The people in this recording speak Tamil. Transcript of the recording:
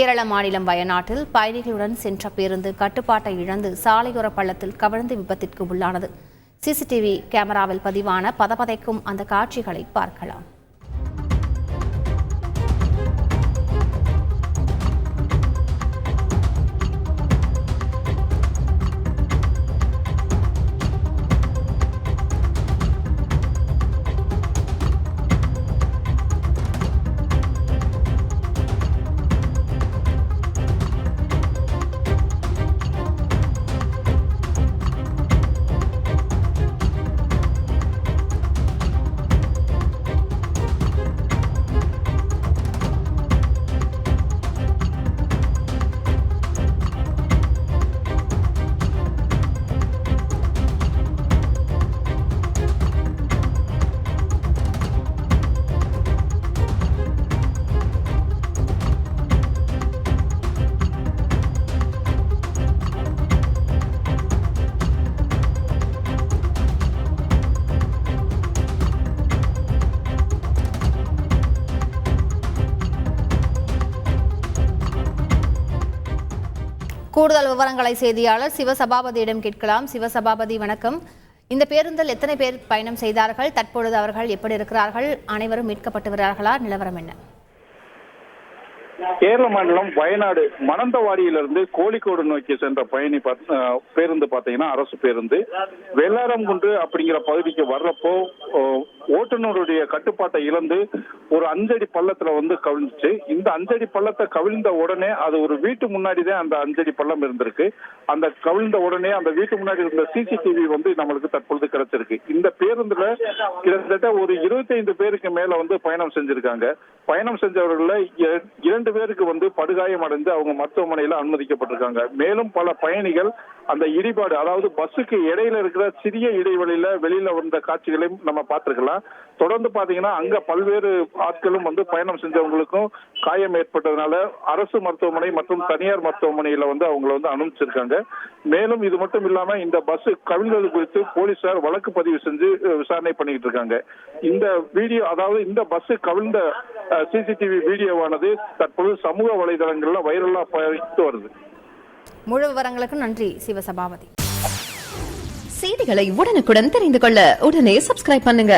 கேரள மாநிலம் வயநாட்டில் பயணிகளுடன் சென்ற பேருந்து கட்டுப்பாட்டை இழந்து சாலையோர பள்ளத்தில் கவிழ்ந்து விபத்திற்கு உள்ளானது. சிசிடிவி கேமராவில் பதிவான பதபதைக்கும் அந்த காட்சிகளை பார்க்கலாம். கூடுதல் விவரங்களை செய்தியாளர் சிவசபாபதியிடம் கேட்கலாம். சிவசபாபதி, வணக்கம். இந்த பேருந்தில் எத்தனை பேர் பயணம் செய்தார்கள்? தற்பொழுது அவர்கள் எப்படி இருக்கிறார்கள்? அனைவரும் மீட்கப்பட்டு வருகிறார்களா? நிலவரம் என்ன? கேரள மாநிலம் வயநாடு மணந்தவாடியிலிருந்து கோழிக்கோடு நோக்கி சென்ற பேருந்து பாத்தீங்கன்னா அரசு பேருந்து வெள்ளாரம்குன்று அப்படிங்கிற பகுதிக்கு வர்றப்போ ஓட்டுநருடைய கட்டுப்பாட்டை இழந்து ஒரு 5 அடி பள்ளத்துல கவிழ்ந்துச்சு. இந்த 5 அடி பள்ளத்தை கவிழ்ந்த உடனே அது ஒரு வீட்டு முன்னாடிதான் அந்த 5 அடி பள்ளம் இருந்திருக்கு. அந்த கவிழ்ந்த உடனே அந்த வீட்டு முன்னாடி இருந்த சிசிடிவி நம்மளுக்கு தற்பொழுது கிடைச்சிருக்கு. இந்த பேருந்துல கிட்டத்தட்ட ஒரு 25 பேருக்கு மேல பயணம் செஞ்சிருக்காங்க. பயணம் செஞ்சவர்கள 2 பேருக்கு படுகாயம் அடைந்து அவங்க மருத்துவமனையில அனுமதிக்கப்பட்டிருக்காங்க. மேலும் பல பயணிகள் அந்த இடிபாடு, அதாவது பஸ்ஸுக்கு இடையில இருக்கிற சிறிய இடைவெளியில வெளியில வந்த காட்சிகளையும் நம்ம பார்த்திருக்கலாம். தொடர்ந்து பாத்தீங்கன்னா அங்க பல்வேறு ஆட்களும் பயணம் செஞ்சவங்களுக்கும் காயம் ஏற்பட்டதுனால அரசு மருத்துவமனை மற்றும் தனியார் மருத்துவமனையில அவங்களை அனுமதிச்சிருக்காங்க. மேலும் இது மட்டும் இல்லாம இந்த பஸ் கவிழ்ந்தது குறித்து போலீசார் வழக்கு பதிவு செஞ்சு விசாரணை பண்ணிட்டு இருக்காங்க. இந்த வீடியோ, அதாவது இந்த பஸ் கவிழ்ந்த சிசிடிவி வீடியோவானது தற்போது சமூக வலைதளங்கள்ல வைரலா பரவிட்டு வருது. முழு விவரங்களுக்கு நன்றி சிவசபாபதி. செய்திகளை உடனுக்குடன் தெரிந்து கொள்ள உடனே சப்ஸ்கிரைப் பண்ணுங்க.